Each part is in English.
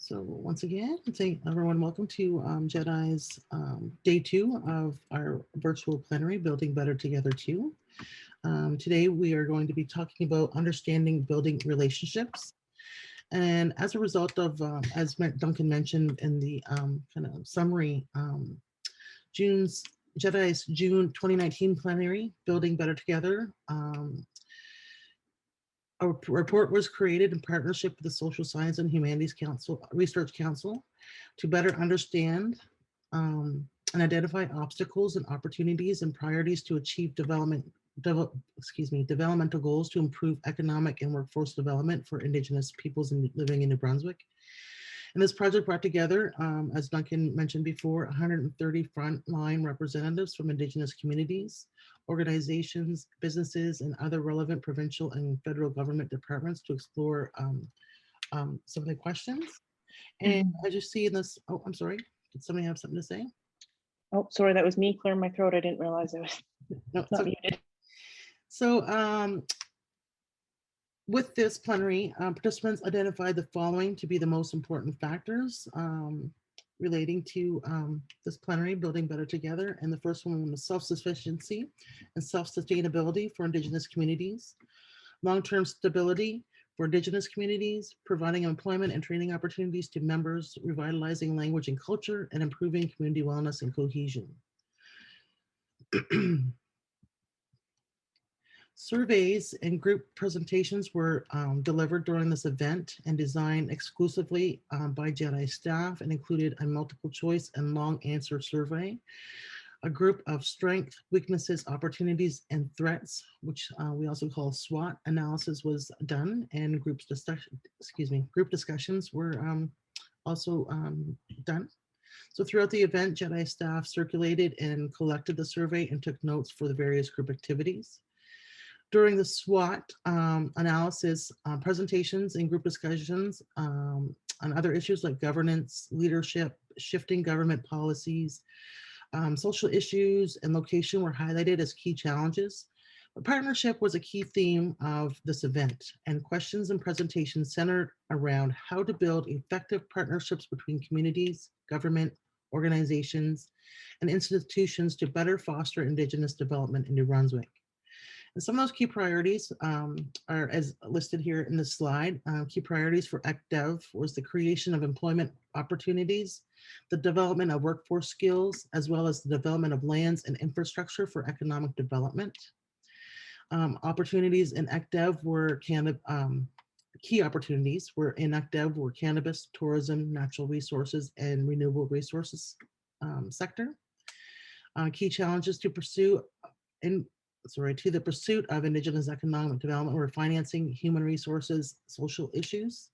So once again, say everyone, welcome to JEDI's day 2 of our virtual plenary, Building Better Together 2. Today we are going to be talking about understanding building relationships. And as a result of, as Duncan mentioned in the kind of summary, JEDI's June 2019 plenary, Building Better Together, a report was created in partnership with the Social Science and Humanities Research Council to better understand and identify obstacles and opportunities and priorities to achieve developmental goals to improve economic and workforce development for Indigenous peoples living in New Brunswick. And this project brought together, as Duncan mentioned before, 130 frontline representatives from Indigenous communities, organizations, businesses, and other relevant provincial and federal government departments to explore some of the questions. And as you see in this, oh, I'm sorry, did somebody have something to say? Oh, sorry, that was me clearing my throat. I didn't realize I was not muted. So with this plenary, participants identified the following to be the most important factors relating to this plenary, Building Better Together. And the first one was self-sufficiency and self-sustainability for Indigenous communities, long-term stability for Indigenous communities, providing employment and training opportunities to members, revitalizing language and culture, and improving community wellness and cohesion. Surveys and group presentations were delivered during this event and designed exclusively by JEDI staff and included a multiple choice and long answer survey, a group of strength, weaknesses, opportunities, and threats, which we also call SWOT analysis, was done, and group discussions were also done. So throughout the event, JEDI staff circulated and collected the survey and took notes for the various group activities. During the SWOT analysis, presentations and group discussions on other issues like governance, leadership, shifting government policies, social issues, and location were highlighted as key challenges. But partnership was a key theme of this event, and questions and presentations centered around how to build effective partnerships between communities, government, organizations, and institutions to better foster Indigenous development in New Brunswick. And some of those key priorities are as listed here in this slide. Key priorities for ECDEV was the creation of employment opportunities, the development of workforce skills, as well as the development of lands and infrastructure for economic development. Opportunities in ECDEV were key opportunities in ECDEV were cannabis, tourism, natural resources, and renewable resources sector. Key challenges to pursue to the pursuit of Indigenous economic development were financing, human resources, social issues.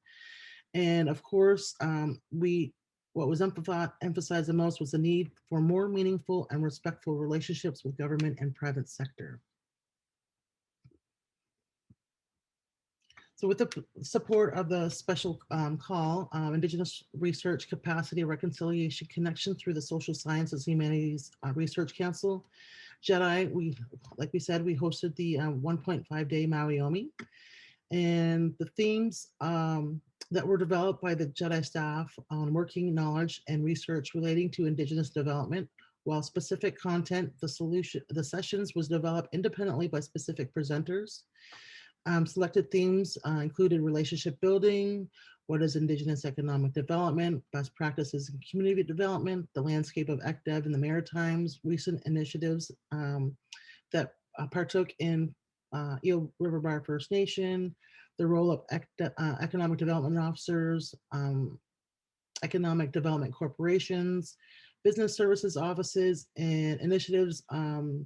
And of course, what was emphasized the most was the need for more meaningful and respectful relationships with government and private sector. So with the support of the special call, Indigenous Research Capacity Reconciliation Connection through the Social Sciences and Humanities Research Council, JEDI, like we said, we hosted the 1.5-day Mawiomi, and the themes that were developed by the JEDI staff on working knowledge and research relating to Indigenous development, while specific content, the sessions was developed independently by specific presenters. Selected themes included relationship building, what is Indigenous economic development, best practices in community development, the landscape of ECDEV in the Maritimes, recent initiatives that partook in Eel River Bar First Nation, the role of economic development officers, economic development corporations, business services offices, and initiatives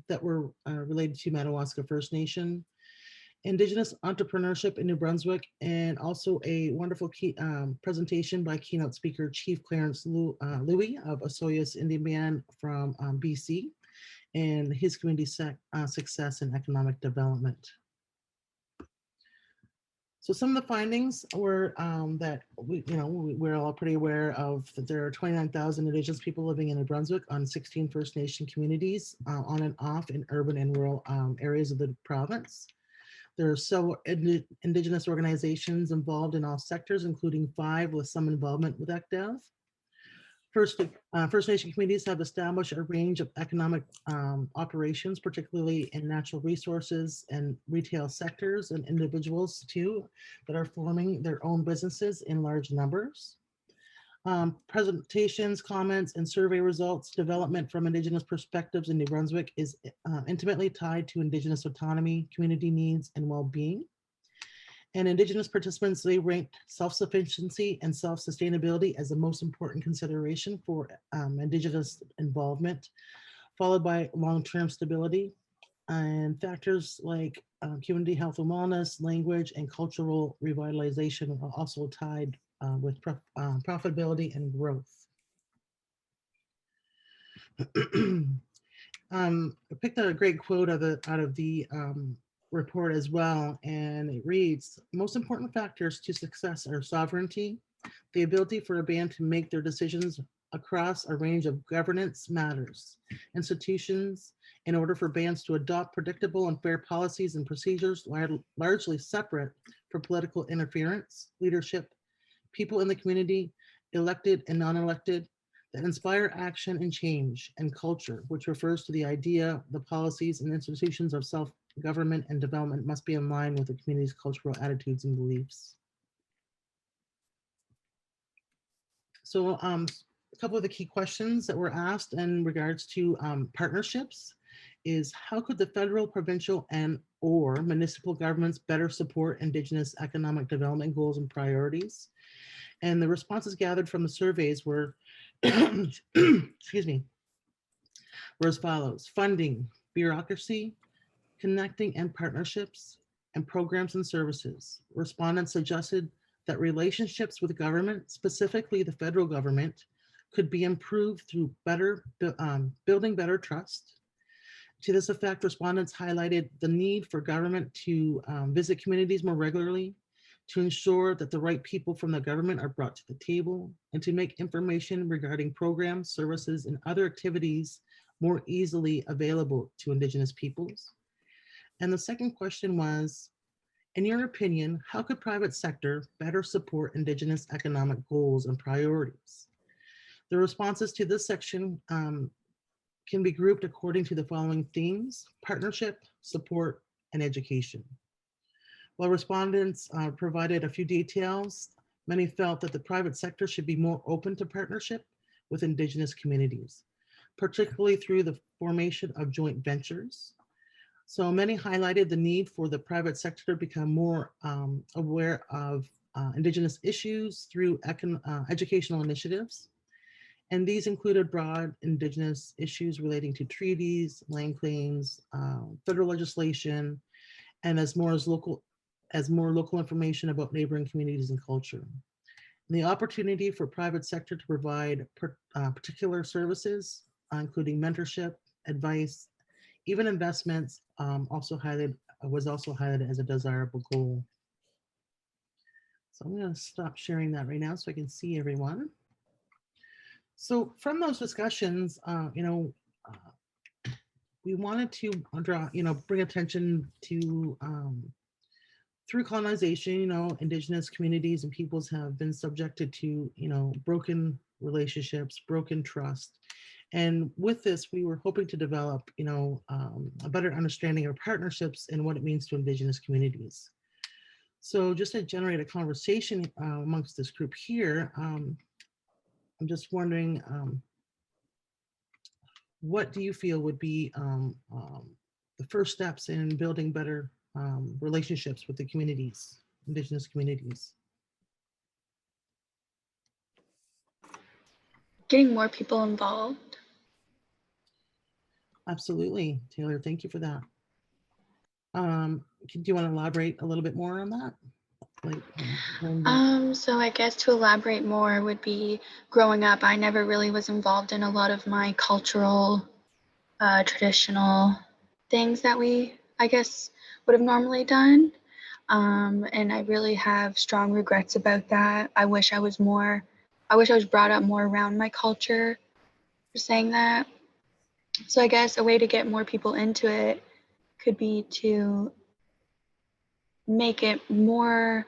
that were related to Madawaska First Nation, Indigenous entrepreneurship in New Brunswick, and also a wonderful presentation by keynote speaker Chief Clarence Louis of Osoyoos Indian Band from BC, and his community success and economic development. So some of the findings were that we're all pretty aware of that there are 29,000 Indigenous people living in New Brunswick on 16 First Nation communities on and off in urban and rural areas of the province. There are several Indigenous organizations involved in all sectors, including 5 with some involvement with ECDEV. First Nation communities have established a range of economic operations, particularly in natural resources and retail sectors, and individuals too that are forming their own businesses in large numbers. Presentations, comments, and survey results development from Indigenous perspectives in New Brunswick is intimately tied to Indigenous autonomy, community needs, and well-being. And Indigenous participants, they ranked self-sufficiency and self-sustainability as the most important consideration for Indigenous involvement, followed by long-term stability. And factors like community health and wellness, language, and cultural revitalization are also tied with profitability and growth. I picked out a great quote out of the report as well, and it reads, most important factors to success are sovereignty, the ability for a band to make their decisions across a range of governance matters, institutions, in order for bands to adopt predictable and fair policies and procedures largely separate from political interference, leadership, people in the community, elected and non-elected, that inspire action and change, and culture, which refers to the idea, the policies and institutions of self-government and development must be in line with the community's cultural attitudes and beliefs. So a couple of the key questions that were asked in regards to partnerships is, how could the federal, provincial, and or municipal governments better support Indigenous economic development goals and priorities? And the responses gathered from the surveys were, excuse me, were as follows: funding, bureaucracy, connecting and partnerships, and programs and services. Respondents suggested that relationships with government, specifically the federal government, could be improved through building better trust. To this effect, respondents highlighted the need for government to visit communities more regularly, to ensure that the right people from the government are brought to the table, and to make information regarding programs, services, and other activities more easily available to Indigenous peoples. And the second question was, in your opinion, how could private sector better support Indigenous economic goals and priorities? The responses to this section can be grouped according to the following themes: partnership, support, and education. While respondents provided a few details, many felt that the private sector should be more open to partnership with Indigenous communities, particularly through the formation of joint ventures. So many highlighted the need for the private sector to become more aware of Indigenous issues through educational initiatives. And these included broad Indigenous issues relating to treaties, land claims, federal legislation, and as more local information about neighboring communities and culture. And the opportunity for private sector to provide particular services, including mentorship, advice, even investments, was also highlighted as a desirable goal. So I'm going to stop sharing that right now so I can see everyone. So from those discussions, we wanted to draw, bring attention to through colonization, Indigenous communities and peoples have been subjected to, broken relationships, broken trust. And with this, we were hoping to develop, a better understanding of partnerships and what it means to Indigenous communities. So just to generate a conversation amongst this group here, I'm just wondering, what do you feel would be the first steps in building better relationships with the communities, Indigenous communities? Getting more people involved. Absolutely, Taylor, thank you for that. Do you want to elaborate a little bit more on that? So I guess to elaborate more would be, growing up, I never really was involved in a lot of my cultural, traditional things that we, I guess, would have normally done. And I really have strong regrets about that. I wish I was brought up more around my culture for saying that. So I guess a way to get more people into it could be to make it more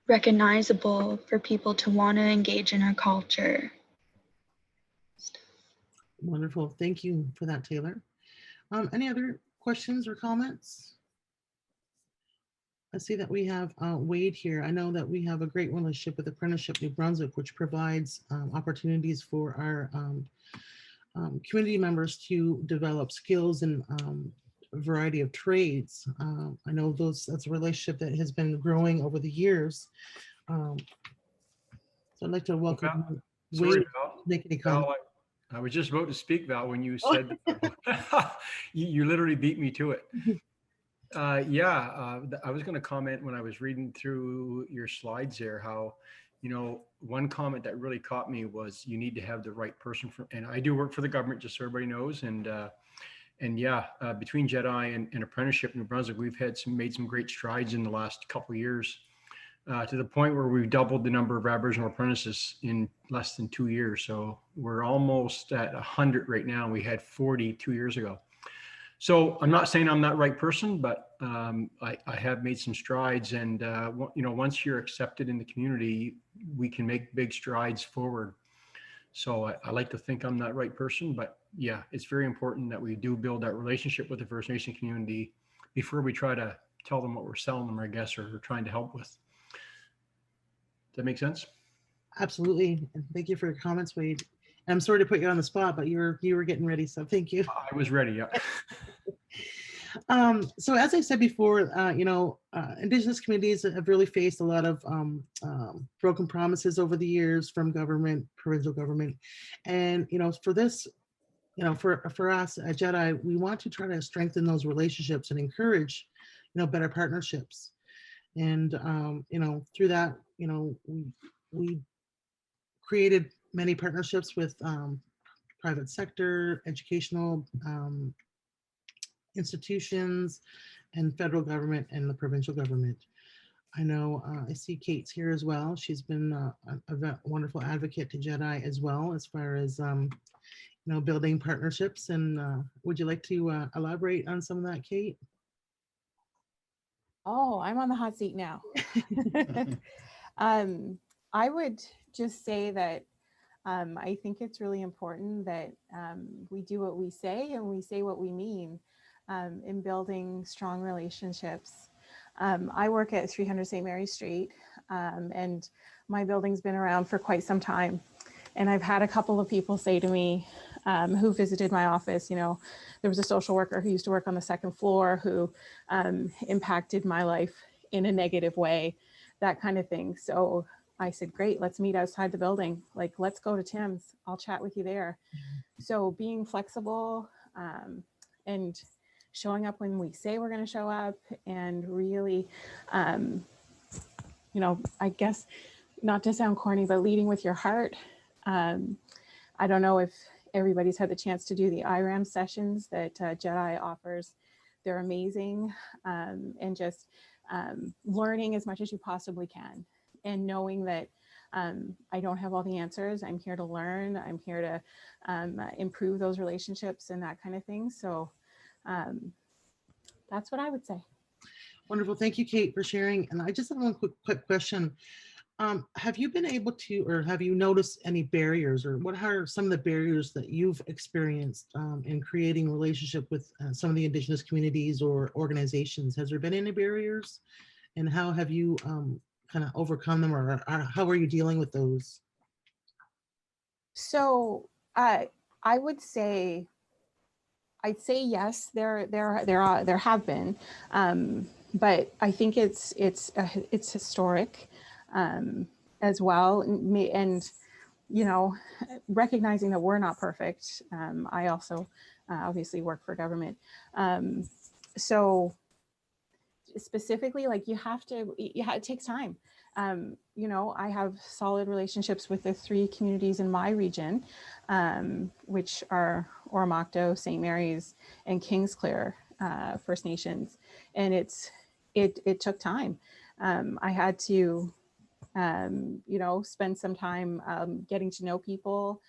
recognizable for people to want to engage in our culture. Wonderful. Thank you for that, Taylor. Any other questions or comments? I see that we have Wade here. I know that we have a great relationship with Apprenticeship New Brunswick, which provides opportunities for our community members to develop skills in a variety of trades. I know that's a relationship that has been growing over the years. So I'd like to welcome Sorry, Wade Val. to make any Val, comments. I was just about to speak, Val, when you said you literally beat me to it. I was going to comment when I was reading through your slides there, how, one comment that really caught me was you need to have the right person and I do work for the government, just so everybody knows. And between JEDI and Apprenticeship New Brunswick, we've made some great strides in the last couple of years, to the point where we've doubled the number of Aboriginal apprentices in less than 2 years. So we're almost at 100 right now. We had 40 2 years ago. So I'm not saying I'm that right person, but I have made some strides. And, once you're accepted in the community, we can make big strides forward. So I like to think I'm that right person, but yeah, it's very important that we do build that relationship with the First Nation community before we try to tell them what we're selling them, I guess, or trying to help with. Does that make sense? Absolutely. And thank you for your comments, Wade. I'm sorry to put you on the spot, but you were getting ready, so thank you. I was ready, yeah. So as I said before, Indigenous communities have really faced a lot of broken promises over the years from government, provincial government. And, for this, for us at JEDI, we want to try to strengthen those relationships and encourage, better partnerships. And, through that, we created many partnerships with private sector, educational institutions, and federal government and the provincial government. I know I see Kate's here as well. She's been a wonderful advocate to JEDI as well, as far as building partnerships. And would you like to elaborate on some of that, Kate? Oh, I'm on the hot seat now. I would just say that I think it's really important that we do what we say and we say what we mean in building strong relationships. I work at 300 St. Mary Street, and my building's been around for quite some time. And I've had a couple of people say to me who visited my office, there was a social worker who used to work on the second floor who impacted my life in a negative way, that kind of thing. So I said, great, let's meet outside the building. Like, let's go to Tim's. I'll chat with you there. So being flexible and showing up when we say we're going to show up, and really, I guess, not to sound corny, but leading with your heart. I don't know if everybody's had the chance to do the IRAM sessions that JEDI offers. They're amazing, and just learning as much as you possibly can, and knowing that I don't have all the answers. I'm here to learn. I'm here to improve those relationships and that kind of thing. So that's what I would say. Wonderful. Thank you, Kate, for sharing. And I just have one quick question. Have you been able to, or have you noticed any barriers, or what are some of the barriers that you've experienced in creating a relationship with some of the Indigenous communities or organizations? Has there been any barriers, and how have you kind of overcome them, or how are you dealing with those? So I would say, I'd say yes, there have been, but I think it's historic as well, and recognizing that we're not perfect. I also obviously work for government, so specifically, like, it takes time. I have solid relationships with the 3 communities in my region, which are Oromocto, St. Mary's, and Kingsclear First Nations. And it took time. I had to, spend some time getting to know people,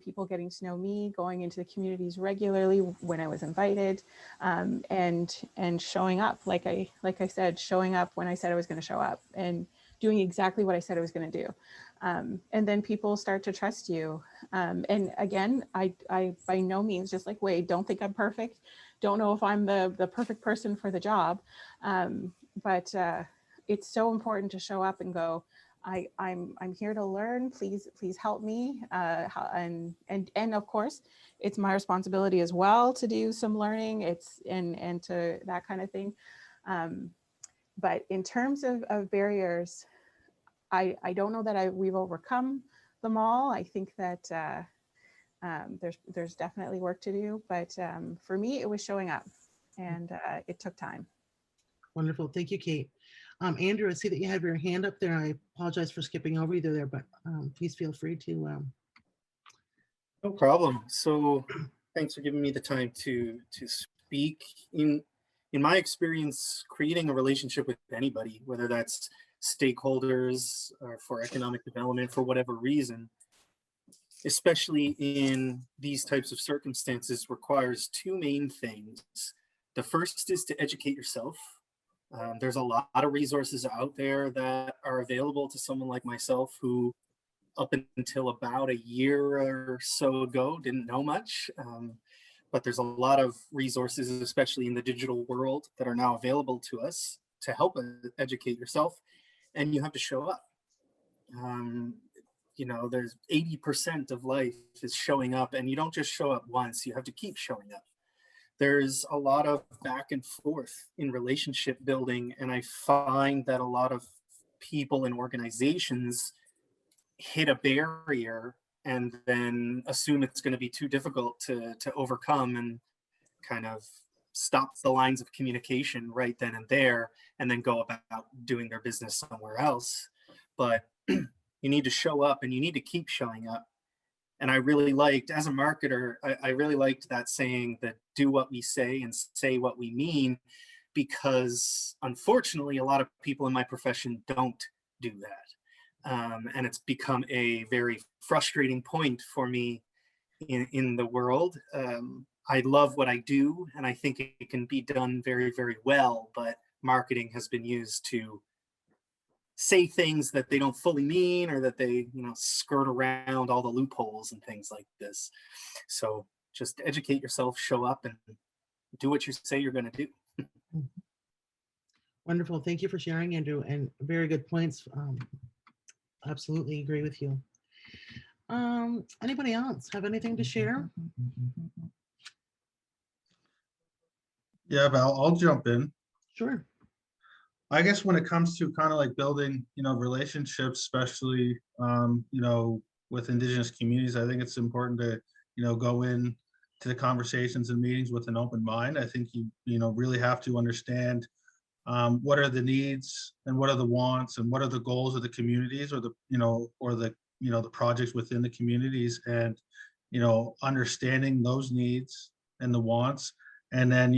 people getting to know me, going into the communities regularly when I was invited, and showing up, like I said, showing up when I said I was going to show up, and doing exactly what I said I was going to do. And then people start to trust you. And again, I by no means, just like Wade, don't think I'm perfect. Don't know if I'm the perfect person for the job. But it's so important to show up and go, I'm here to learn. Please help me. And of course, it's my responsibility as well to do some learning. It's and to that kind of thing. But in terms of barriers, I don't know that we've overcome them all. I think that there's definitely work to do. But for me, it was showing up, and it took time. Wonderful. Thank you, Kate. Andrew, I see that you have your hand up there. I apologize for skipping over you there, but please feel free to. No problem. So thanks for giving me the time to speak. In my experience, creating a relationship with anybody, whether that's stakeholders or for economic development, for whatever reason, especially in these types of circumstances, requires two main things. The first is to educate yourself. There's a lot of resources out there that are available to someone like myself who up until about a year or so ago didn't know much. But there's a lot of resources, especially in the digital world, that are now available to us to help educate yourself, and you have to show up. You know, there's 80% of life is showing up, and you don't just show up once, you have to keep showing up. There's a lot of back and forth in relationship building, and I find that a lot of people and organizations hit a barrier and then assume it's going to be too difficult to overcome, and kind of stop the lines of communication right then and there, and then go about doing their business somewhere else. But you need to show up, and you need to keep showing up. And I really liked, as a marketer, I really liked that saying, that do what we say and say what we mean, because unfortunately, a lot of people in my profession don't do that. And it's become a very frustrating point for me in the world. I love what I do, and I think it can be done very, very well, but marketing has been used to say things that they don't fully mean, or that they, skirt around all the loopholes and things like this. So just educate yourself, show up, and do what you say you're going to do. Wonderful. Thank you for sharing, Andrew, and very good points. Absolutely agree with you. Anybody else have anything to share? Yeah, Val, I'll jump in. Sure. I guess when it comes to kind of like building, relationships, especially, with Indigenous communities, I think it's important to, go in to the conversations and meetings with an open mind. I think you really have to understand what are the needs and what are the wants and what are the goals of the communities, or the projects within the communities, and, understanding those needs and the wants. And then,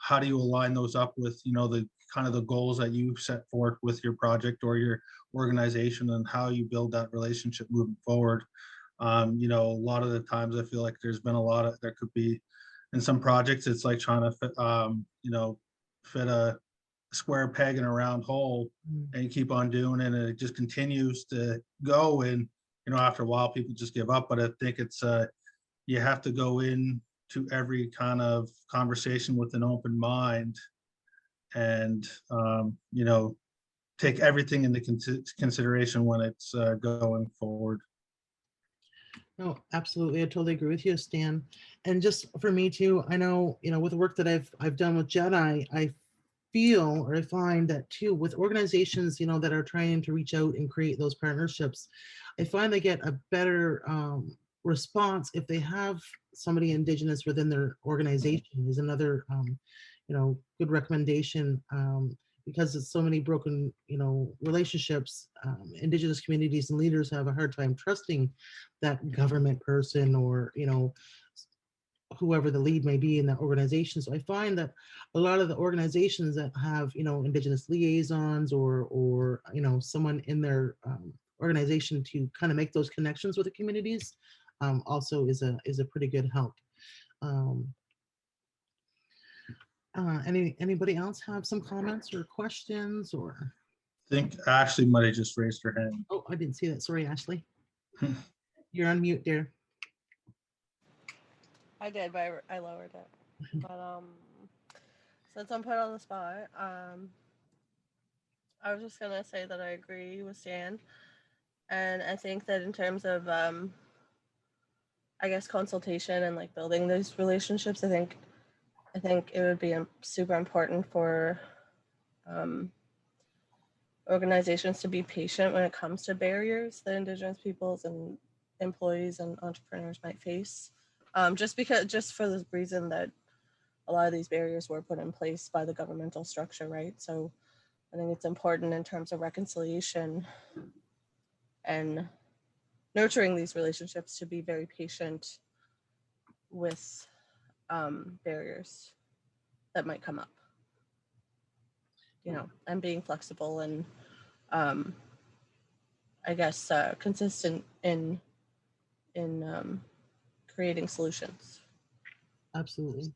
how do you align those up with, the kind of the goals that you set forth with your project or your organization, and how you build that relationship moving forward. A lot of the times I feel like there could be, in some projects, it's like trying to fit a square peg in a round hole, and you keep on doing it, and it just continues to go. And, after a while, people just give up. But I think it's, you have to go in to every kind of conversation with an open mind, and take everything into consideration when it's going forward. No, absolutely. I totally agree with you, Stan. And just for me too, I know, with the work that I've done with JEDI, I feel, or I find that too, with organizations, that are trying to reach out and create those partnerships, I find they get a better response if they have somebody Indigenous within their organization. Is another good recommendation, because it's so many broken relationships. Indigenous communities and leaders have a hard time trusting that government person, or whoever the lead may be in that organization. So I find that a lot of the organizations that have Indigenous liaisons, or someone in their organization to kind of make those connections with the communities, also is a pretty good help. Anybody else have some comments or questions or? I think Ashley might have just raised her hand. Oh, I didn't see that. Sorry, Ashley. You're on mute, dear. I did, but I lowered it. But since I'm put on the spot, I was just gonna say that I agree with Stan, and I think that in terms of I guess consultation and like building those relationships, I think it would be super important for organizations to be patient when it comes to barriers that Indigenous peoples and employees and entrepreneurs might face. Just for the reason that a lot of these barriers were put in place by the governmental structure, right? So I think it's important in terms of reconciliation and nurturing these relationships to be very patient with barriers that might come up, you know, and being flexible and I guess consistent in creating solutions. Absolutely.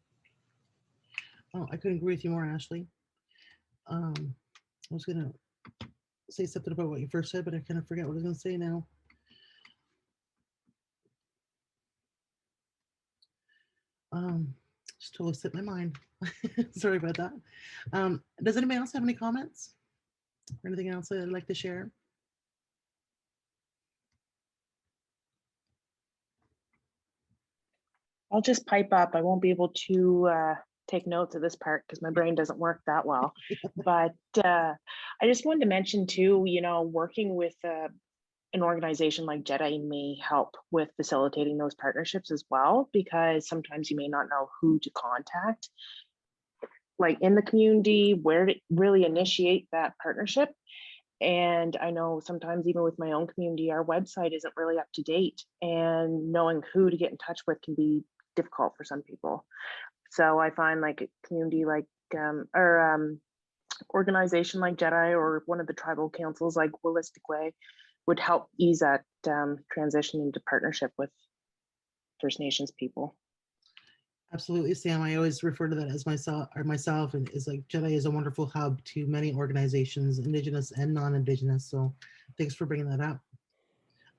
Oh, I couldn't agree with you more, Ashley. I was gonna say something about what you first said, but I kind of forget what I was gonna say now. Just totally slipped my mind. Sorry about that. Does anybody else have any comments or anything else that I'd like to share? I'll just pipe up. I won't be able to take notes of this part because my brain doesn't work that well. But I just wanted to mention too, you know, working with an organization like JEDI may help with facilitating those partnerships as well, because sometimes you may not know who to contact, like in the community, where to really initiate that partnership. And I know sometimes even with my own community, our website isn't really up to date, and knowing who to get in touch with can be difficult for some people. So I find like a community like organization like JEDI or one of the tribal councils like Willistic Way would help ease that transition into partnership with First Nations people. Absolutely, Sam. I always refer to that as myself, and is like JEDI is a wonderful hub to many organizations, Indigenous and non-Indigenous. So thanks for bringing that up.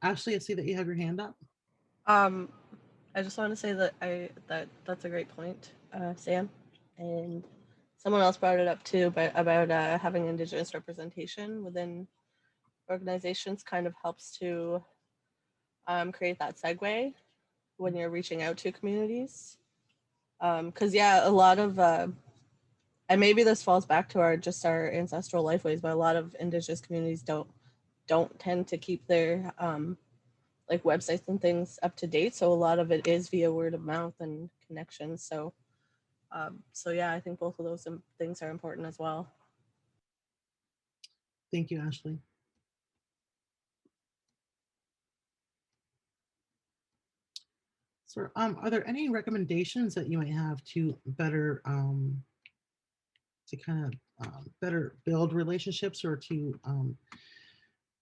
Ashley, I see that you have your hand up. I just want to say that that's a great point, Sam, and someone else brought it up too, but about having Indigenous representation within organizations kind of helps to create that segue when you're reaching out to communities. Because yeah, a lot of and maybe this falls back to our ancestral lifeways, but a lot of Indigenous communities don't tend to keep their like websites and things up to date. So a lot of it is via word of mouth and connections. So so yeah, I think both of those things are important as well. Thank you, Ashley. So, are there any recommendations that you might have to better, to kind of better build relationships or to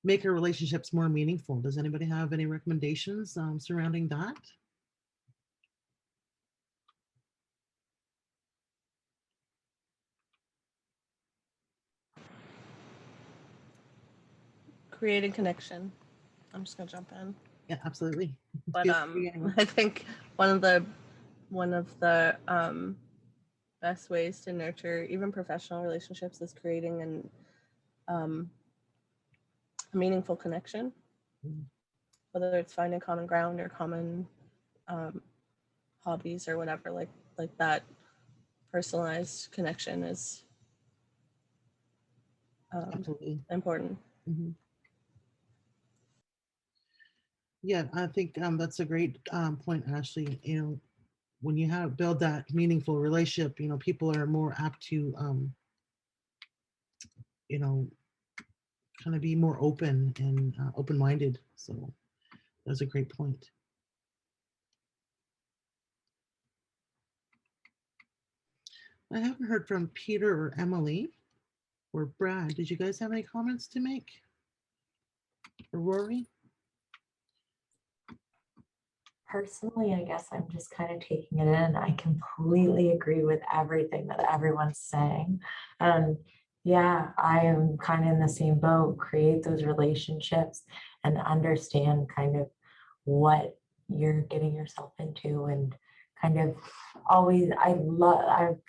make our relationships more meaningful? Does anybody have any recommendations surrounding that? Creating connection. I'm just gonna jump in. Yeah, absolutely. But I think one of the best ways to nurture even professional relationships is creating a meaningful connection, whether it's finding common ground or common hobbies or whatever. Like that personalized connection is absolutely important. Mm-hmm. Yeah, I think that's a great point, Ashley. You know, when you build that meaningful relationship, you know, people are more apt to, you know, kind of be more open and open-minded. So that's a great point. I haven't heard from Peter or Emily or Brad. Did you guys have any comments to make? Or Rory? Personally, I guess I'm just kind of taking it in. I completely agree with everything that everyone's saying. Yeah, I am kind of in the same boat. Create those relationships and understand kind of what you're getting yourself into, and kind of always, I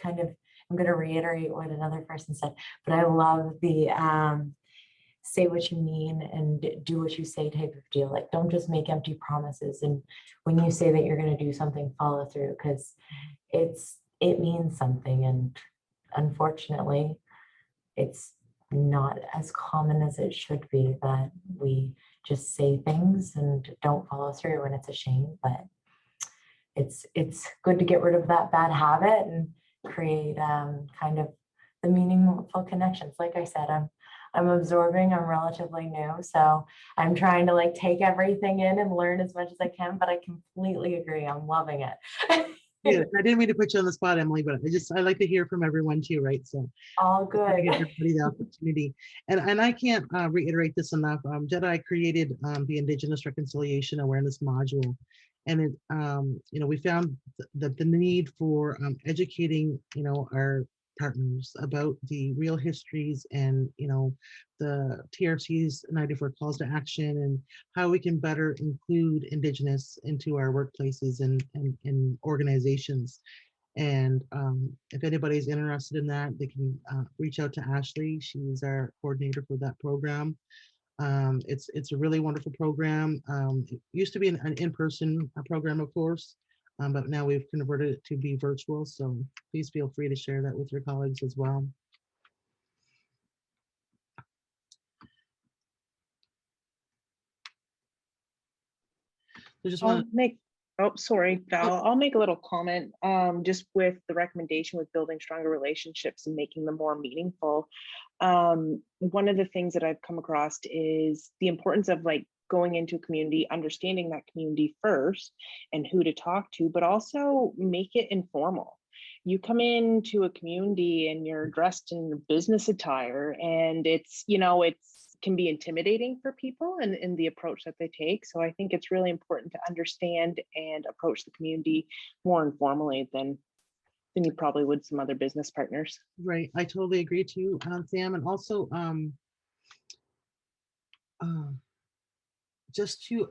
kind of, I'm going to reiterate what another person said, but I love the say what you mean and do what you say type of deal. Like, don't just make empty promises. And when you say that you're going to do something, follow through, because it means something. And unfortunately, it's not as common as it should be that we just say things and don't follow through, and it's a shame. But it's good to get rid of that bad habit and create kind of the meaningful connections. Like I said, I'm absorbing, I'm relatively new, so I'm trying to like take everything in and learn as much as I can, but I completely agree. I'm loving it. Yeah, I didn't mean to put you on the spot, Emily, but I like to hear from everyone too, right? So All just trying to give good. everybody the opportunity. And I can't reiterate this enough. JEDI created the Indigenous Reconciliation Awareness Module. And it, we found that the need for educating, our partners about the real histories and, the TRC's 94 calls to action, and how we can better include Indigenous into our workplaces and organizations. And if anybody's interested in that, they can reach out to Ashley. She's our coordinator for that program. It's a really wonderful program. It used to be an in-person program, of course, but now we've converted it to be virtual. So please feel free to share that with your colleagues as well. I just I'll want make, oh, sorry, Val, I'll make a little comment, just with the recommendation with building stronger relationships and making them more meaningful. One of the things that I've come across is the importance of like going into a community, understanding that community first and who to talk to, but also make it informal. You come into a community and you're dressed in business attire, and it's can be intimidating for people and in the approach that they take. So I think it's really important to understand and approach the community more informally than you probably would some other business partners. right. I totally agree too, Sam. And also, just to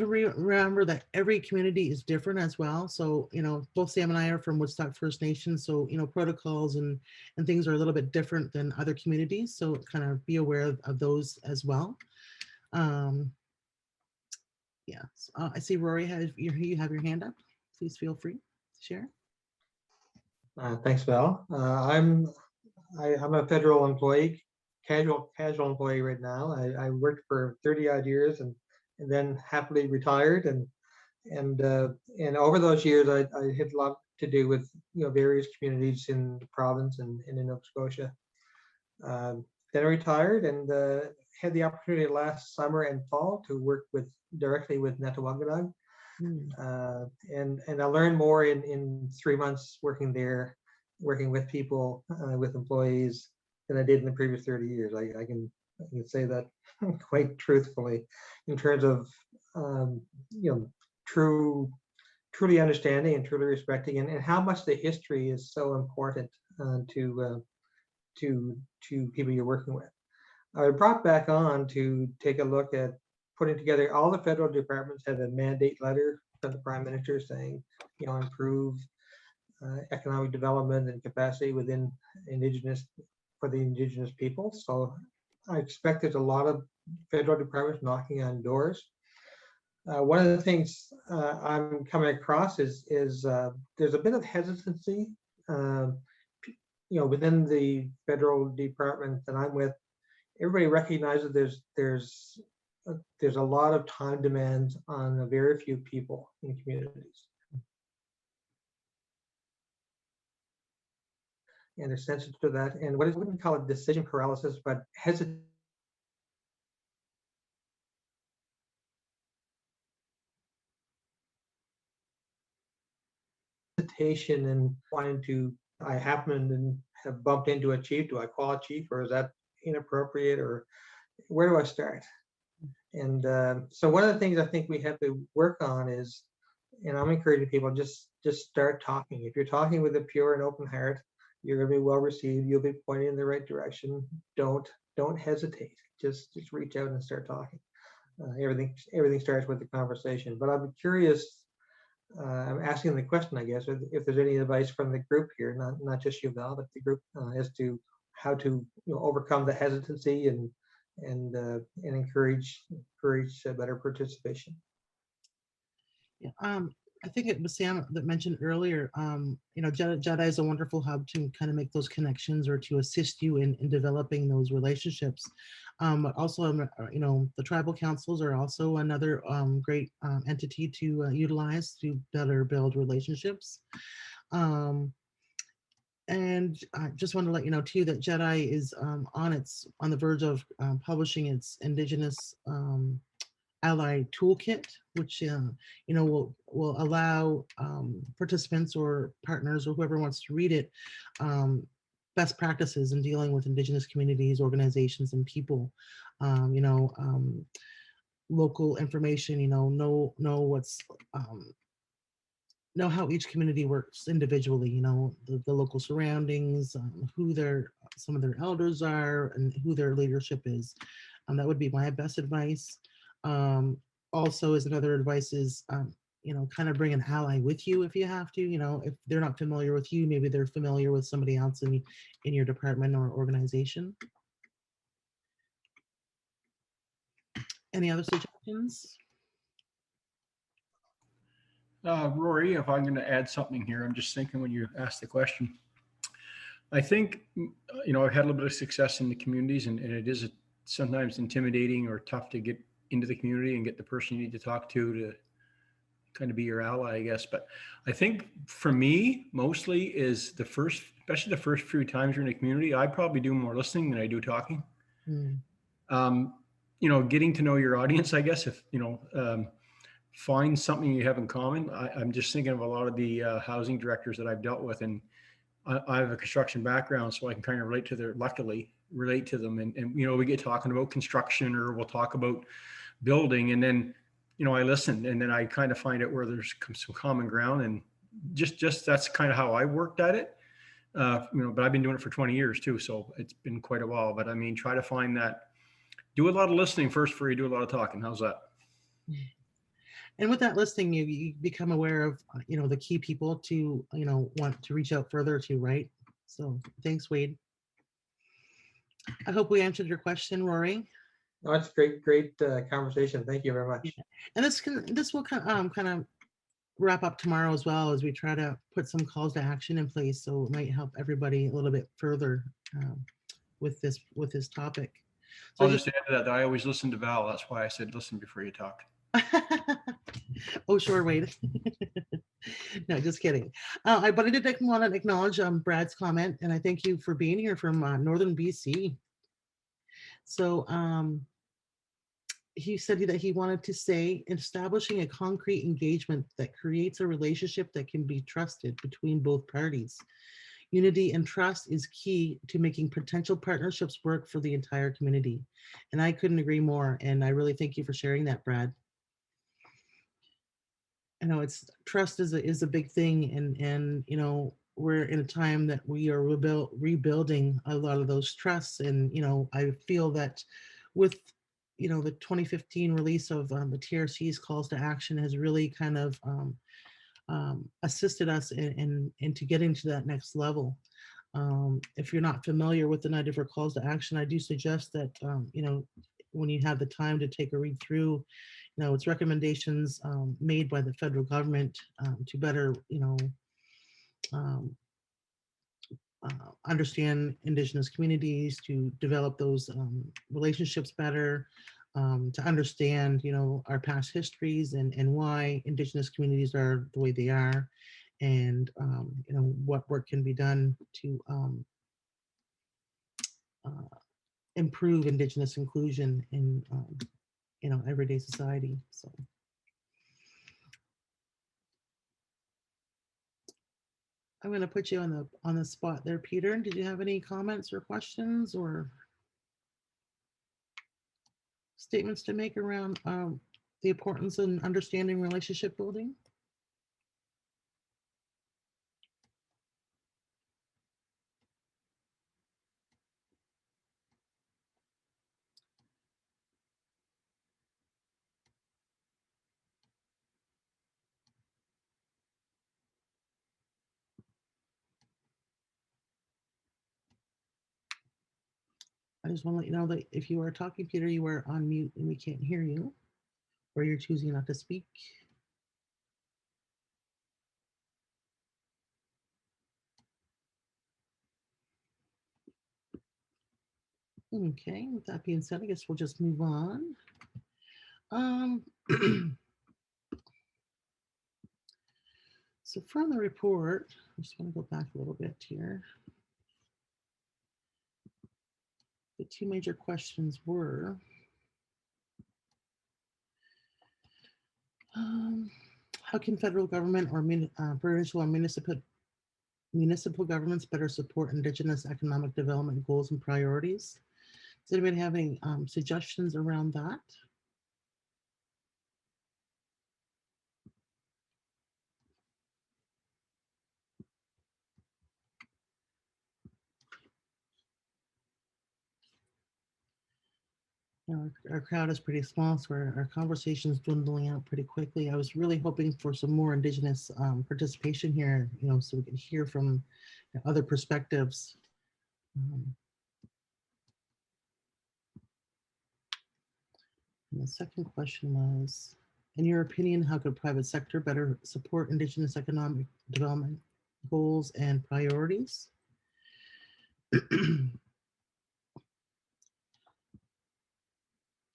remember that every community is different as well. So, both Sam and I are from Woodstock First Nation. So, protocols and things are a little bit different than other communities. So kind of be aware of those as well. Yes, I see Rory you have your hand up. Please feel free to share. Thanks, Val. I'm a federal employee, casual employee right now. I worked for 30 odd years and then happily retired, and over those years I had a lot to do with various communities in the province and in Nova Scotia. Then I retired and had the opportunity last summer and fall to work directly with Netawaganaug. And I learned more in 3 months working there, working with people, with employees, than I did in the previous 30 years. I can say that quite truthfully, in terms of truly understanding and truly respecting, and how much the history is so important to people you're working with. I was brought back on to take a look at putting together. All the federal departments had a mandate letter from the Prime Minister saying, improve economic development and capacity within for the Indigenous people. So I expected a lot of federal departments knocking on doors. One of the things I'm coming across is there's a bit of hesitancy, within the federal department that I'm with. Everybody recognizes there's a lot of time demands on a very few people in communities. And they're sensitive to that. And we wouldn't call it decision paralysis, but hesitation and wanting to, I happen to have bumped into a chief. Do I call a chief, or is that inappropriate, or where do I start? And so one of the things I think we have to work on is and I'm encouraging people, just start talking. If you're talking with a pure and open heart, you're going to be well received. You'll be pointed in the right direction. Don't hesitate. Just reach out and start talking. Everything starts with the conversation. But I'm curious. I'm asking the question, I guess, if there's any advice from the group here, not just you, Val, but the group, as to how to overcome the hesitancy and encourage better participation. Yeah, I think it was Sam that mentioned earlier, JEDI is a wonderful hub to kind of make those connections or to assist you in developing those relationships. But also, the tribal councils are also another great entity to utilize to better build relationships. And I just want to let you know too that JEDI is on the verge of publishing its Indigenous Ally Toolkit, which will allow participants or partners or whoever wants to read it best practices in dealing with Indigenous communities, organizations, and people. Local information. Know how each community works individually. The local surroundings, who some of their elders are, and who their leadership is. That would be my best advice. Also, as another advice is, kind of bring an ally with you if you have to. If they're not familiar with you, maybe they're familiar with somebody else in your department or organization. Any other suggestions? Rory, if I'm going to add something here, I'm just thinking when you asked the question. I think, I've had a little bit of success in the communities, and it is sometimes intimidating or tough to get into the community and get the person you need to talk to kind of be your ally, I guess. But I think for me, mostly is especially the first few times you're in a community, I probably do more listening than I do talking. Getting to know your audience, I guess, find something you have in common. I'm just thinking of a lot of the housing directors that I've dealt with, and I have a construction background, so I can kind of relate to them. And we get talking about construction, or we'll talk about building, and then, I listen, and then I kind of find out where there's some common ground, and just that's kind of how I worked at it. But I've been doing it for 20 years too, so it's been quite a while. But I mean, try to find that, do a lot of listening first before you do a lot of talking. How's that? And with that listening, you become aware of, the key people to, want to reach out further to, right? So thanks, Wade. I hope we answered your question, Rory. No, it's great conversation. Thank you very much. Yeah. And this will kind of wrap up tomorrow as well, as we try to put some calls to action in place. So it might help everybody a little bit further with this topic. So I'll just add to that I always listen to Val. That's why I said listen before you talk. Oh, sure, Wade. No, just kidding. But I did want to acknowledge Brad's comment, and I thank you for being here from Northern BC. So he said that he wanted to say establishing a concrete engagement that creates a relationship that can be trusted between both parties. Unity and trust is key to making potential partnerships work for the entire community. And I couldn't agree more. And I really thank you for sharing that, Brad. Trust is a big thing, and we're in a time that we are rebuilding a lot of those trusts. And I feel that with the 2015 release of the TRC's calls to action has really kind of assisted us into getting to that next level. If you're not familiar with the 9 different calls to action, I do suggest that when you have the time to take a read through, it's recommendations made by the federal government to better understand Indigenous communities, to develop those relationships better, to understand, our past histories and why Indigenous communities are the way they are, and, what work can be done to improve Indigenous inclusion in, everyday society. So. I'm going to put you on the spot there, Peter. Did you have any comments or questions or statements to make around the importance in understanding relationship building? I just want to let you know that if you are talking, Peter, you are on mute and we can't hear you, or you're choosing not to speak. Okay, with that being said, I guess we'll just move on. So from the report, I just want to go back a little bit here. The two major questions were, how can federal government or provincial or municipal governments better support Indigenous economic development goals and priorities? Does anybody have any suggestions around that? Our crowd is pretty small, so our conversation's dwindling out pretty quickly. I was really hoping for some more Indigenous participation here, so we could hear from other perspectives. And the second question was, in your opinion, how could private sector better support Indigenous economic development goals and priorities?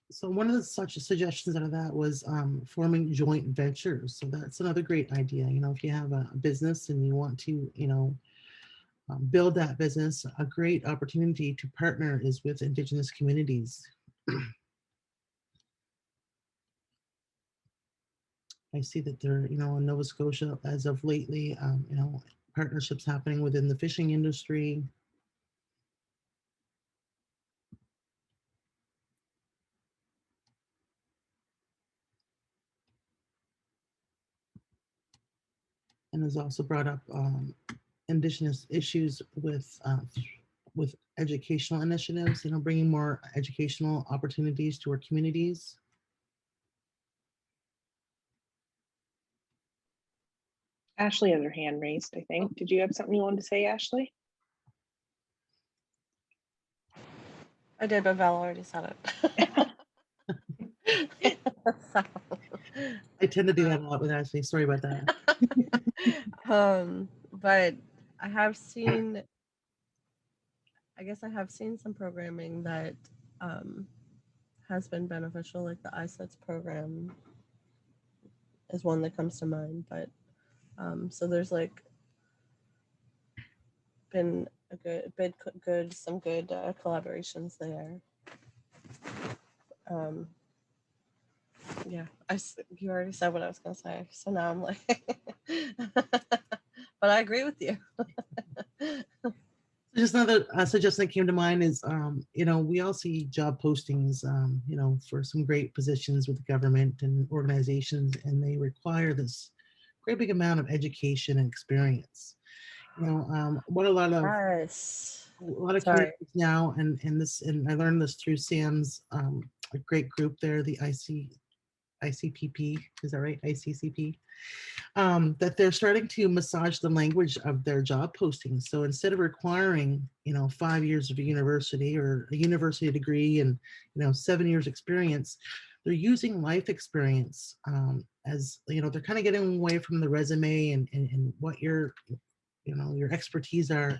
So one of the such suggestions out of that was forming joint ventures. So that's another great idea. If you have a business and you want to, build that business, a great opportunity to partner is with Indigenous communities. I see that there, in Nova Scotia, as of lately, partnerships happening within the fishing industry. And has also brought up Indigenous issues with educational initiatives, bringing more educational opportunities to our communities. Ashley has her hand raised, I think. Did you have something you wanted to say, Ashley? I did, but Val already said it. So, I tend to do that a lot with Ashley. Sorry about that. but I have seen, I guess I have seen some programming that has been beneficial, like the ISETS program is one that comes to mind. But so there's like been some good collaborations there. Yeah, you already said what I was gonna say, so now I'm like, but I agree with you. Just another suggestion that came to mind is, we all see job postings, for some great positions with the government and organizations, and they require this great big amount of education and experience. What a lot of Yes. communities now, and I learned this through Sam's a great group there, the ICPP, is that right? ICCP. That they're starting to massage the language of their job postings. So instead of requiring, 5 years of a university or a university degree and, 7 years experience, they're using life experience as, they're kind of getting away from the resume and what your expertise are,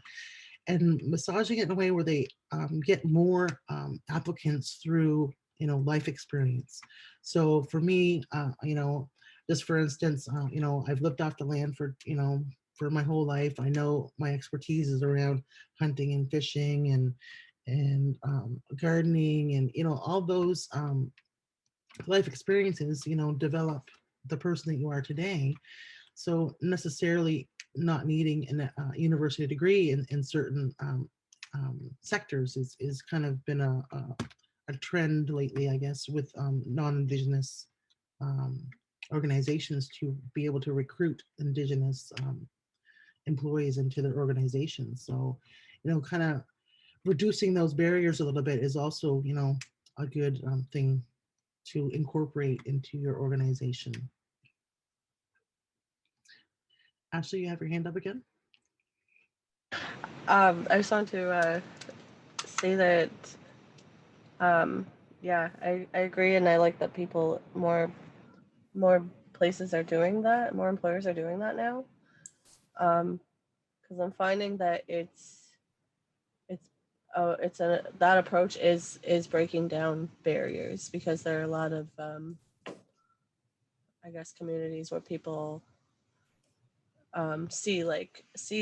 and massaging it in a way where they get more applicants through, life experience. So for me, just for instance, I've lived off the land for my whole life. I know my expertise is around hunting and fishing and gardening, and all those life experiences, develop the person that you are today. So necessarily not needing a university degree in certain sectors is kind of been a trend lately, I guess, with non-Indigenous organizations to be able to recruit Indigenous employees into their organizations. So, kind of reducing those barriers a little bit is also, a good thing to incorporate into your organization. Ashley, you have your hand up again? I just want to say that Yeah, I agree, and I like that people more places are doing that, more employers are doing that now. Because I'm finding that it's a that approach is breaking down barriers, because there are a lot of I guess communities where people see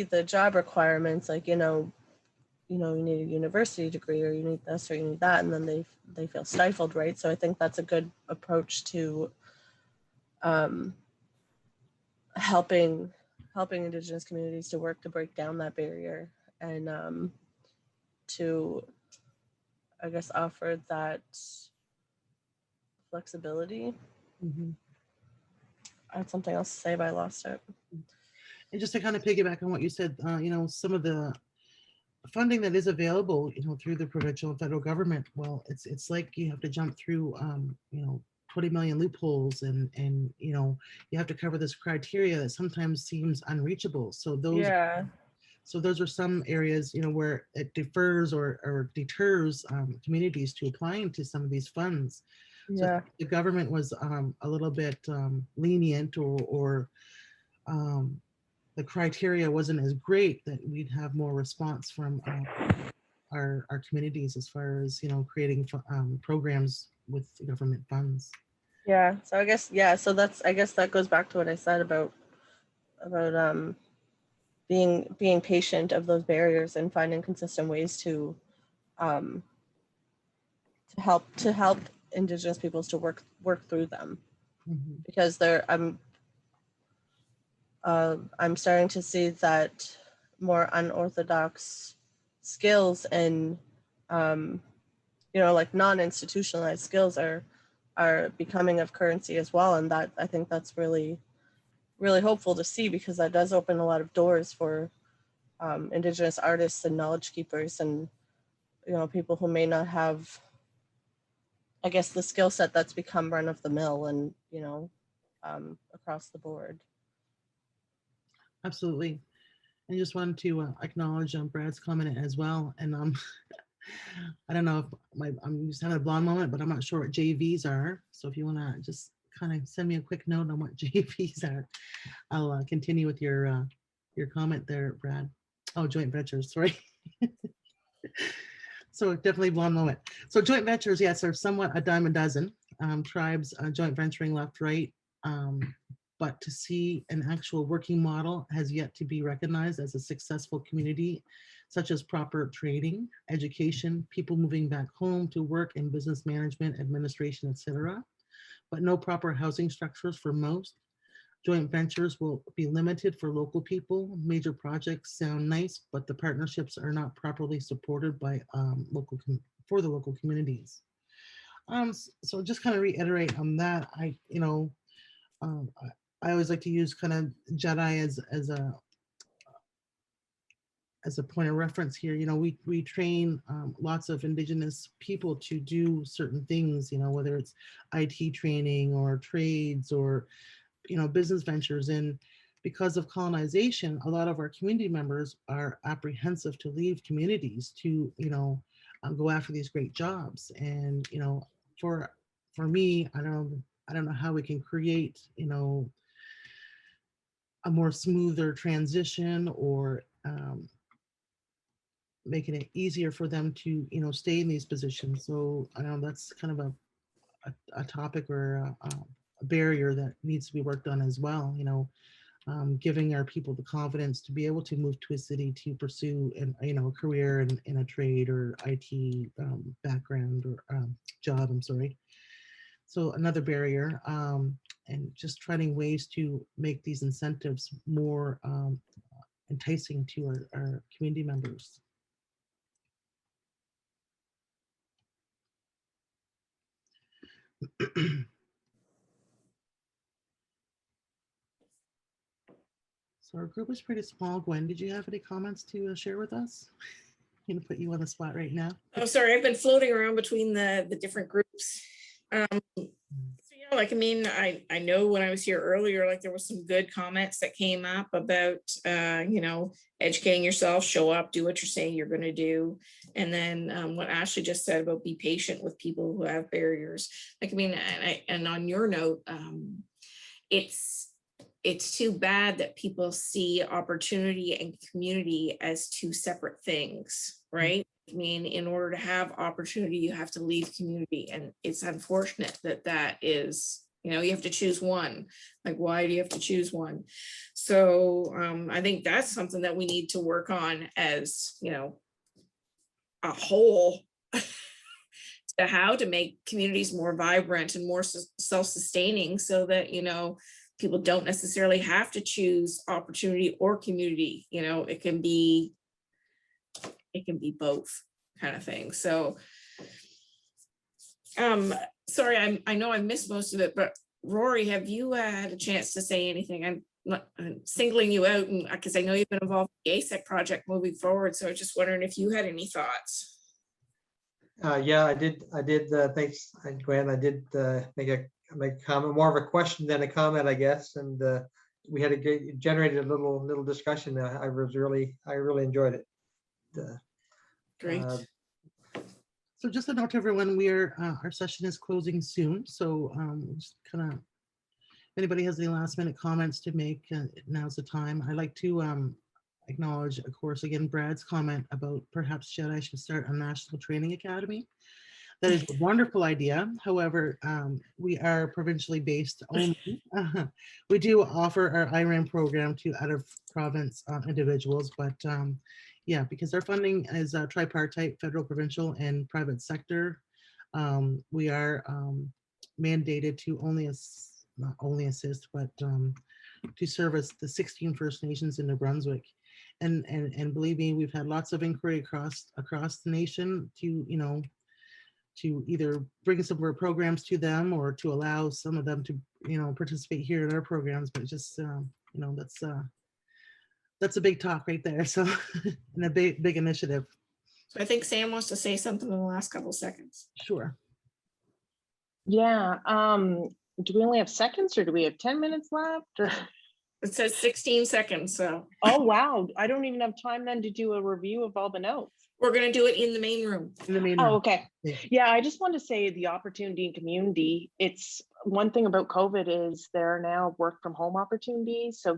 the job requirements, like you need a university degree, or you need this or you need that, and then they feel stifled, right? So I think that's a good approach to um, helping Indigenous communities to work to break down that barrier, and to, I guess, offer that flexibility. Mhm. I had something else to say, but I lost it. And just to kind of piggyback on what you said, some of the funding that is available, through the provincial and federal government, well, it's like you have to jump through, 20 million loopholes, and you have to cover this criteria that sometimes seems unreachable. Yeah. So those are some areas, where it defers or deters communities to applying to some of these funds. So Yeah. if the government was a little bit lenient, or the criteria wasn't as great, that we'd have more response from our communities, as far as creating programs with government funds. Yeah. So I guess, yeah. So I guess that goes back to what I said about being patient of those barriers, and finding consistent ways to um, help Indigenous peoples to work through them, Mhm. because I'm starting to see that more unorthodox skills, and like non-institutionalized skills are becoming of currency as well, and that I think that's really hopeful to see, because that does open a lot of doors for Indigenous artists and knowledge keepers, and people who may not have, I guess, the skill set that's become run of the mill, and across the board. Absolutely. I just wanted to acknowledge Brad's comment as well. And I don't know if I'm just having a blonde moment, but I'm not sure what JVs are. So if you want to just kind of send me a quick note on what JVs are, I'll continue with your comment there, Brad. Oh, joint ventures, sorry. So definitely blonde moment. So joint ventures, yes, are somewhat a dime a dozen. Tribes joint venturing left, right. But to see an actual working model has yet to be recognized as a successful community, such as proper training, education, people moving back home to work in business management, administration, etc. But no proper housing structures for most. Joint ventures will be limited for local people. Major projects sound nice, but the partnerships are not properly supported by for the local communities. So just kind of reiterate on that. Um, I always like to use kind of JEDI as a point of reference here. We train lots of Indigenous people to do certain things. Whether it's IT training or trades or business ventures. And because of colonization, a lot of our community members are apprehensive to leave communities to go after these great jobs. And for me, I don't know how we can create a more smoother transition, or making it easier for them to stay in these positions. So I know that's kind of a topic, or a barrier that needs to be worked on as well. Giving our people the confidence to be able to move to a city to pursue a career in a trade or IT background, or job. I'm sorry. So another barrier, and just finding ways to make these incentives more enticing to our community members. So our group is pretty small. Gwen, did you have any comments to share with us? I'm gonna put you on the spot right now. Oh, sorry, I've been floating around between the different groups. So like, I mean, I know when I was here earlier, like there was some good comments that came up about, you know, educating yourself, show up, do what you're saying you're going to do. And then what Ashley just said about be patient with people who have barriers. Like, I mean, and on your note, it's too bad that people see opportunity and community as two separate things, right? I mean, in order to have opportunity, you have to leave community. And it's unfortunate that that is, you know, you have to choose one. Like, why do you have to choose one? So I think that's something that we need to work on as, you know, a whole, to how to make communities more vibrant and more self-sustaining so that, you know, people don't necessarily have to choose opportunity or community. You know, it can be both kind of thing. So sorry, I know I missed most of it, but Rory, have you had a chance to say anything? I'm singling you out, and because I know you've been involved in the ASEC project moving forward, so I was just wondering if you had any thoughts. Yeah, I did. Thanks, Gwen. I did make a comment, more of a question than a comment, I guess. And we had generated a little discussion. I really enjoyed it. Great. So just a note to everyone, our session is closing soon. So just kind of, if anybody has any last minute comments to make, now's the time. I'd like to acknowledge, of course, again, Brad's comment about perhaps JEDI should start a national training academy. That is a wonderful idea. However, we are provincially based only. We do offer our IRAN program to out of province individuals, but yeah, because our funding is tripartite, federal, provincial, and private sector, we are mandated to not only assist, but to service the 16 First Nations in New Brunswick. And believe me, we've had lots of inquiry across the nation to, you know, to either bring some of our programs to them or to allow some of them to, you know, participate here in our programs. But just, you know, that's a big talk right there. So, and a big initiative. So I think Sam wants to say something in the last couple of seconds. Sure. Yeah. Do we only have seconds, or do we have 10 minutes left? Or... It says 16 seconds. So. Oh, wow. I don't even have time then to do a review of all the notes. We're going to do it in the main room. Oh, okay. Yeah, I just want to say the opportunity and community. It's one thing about COVID is there are now work from home opportunities. So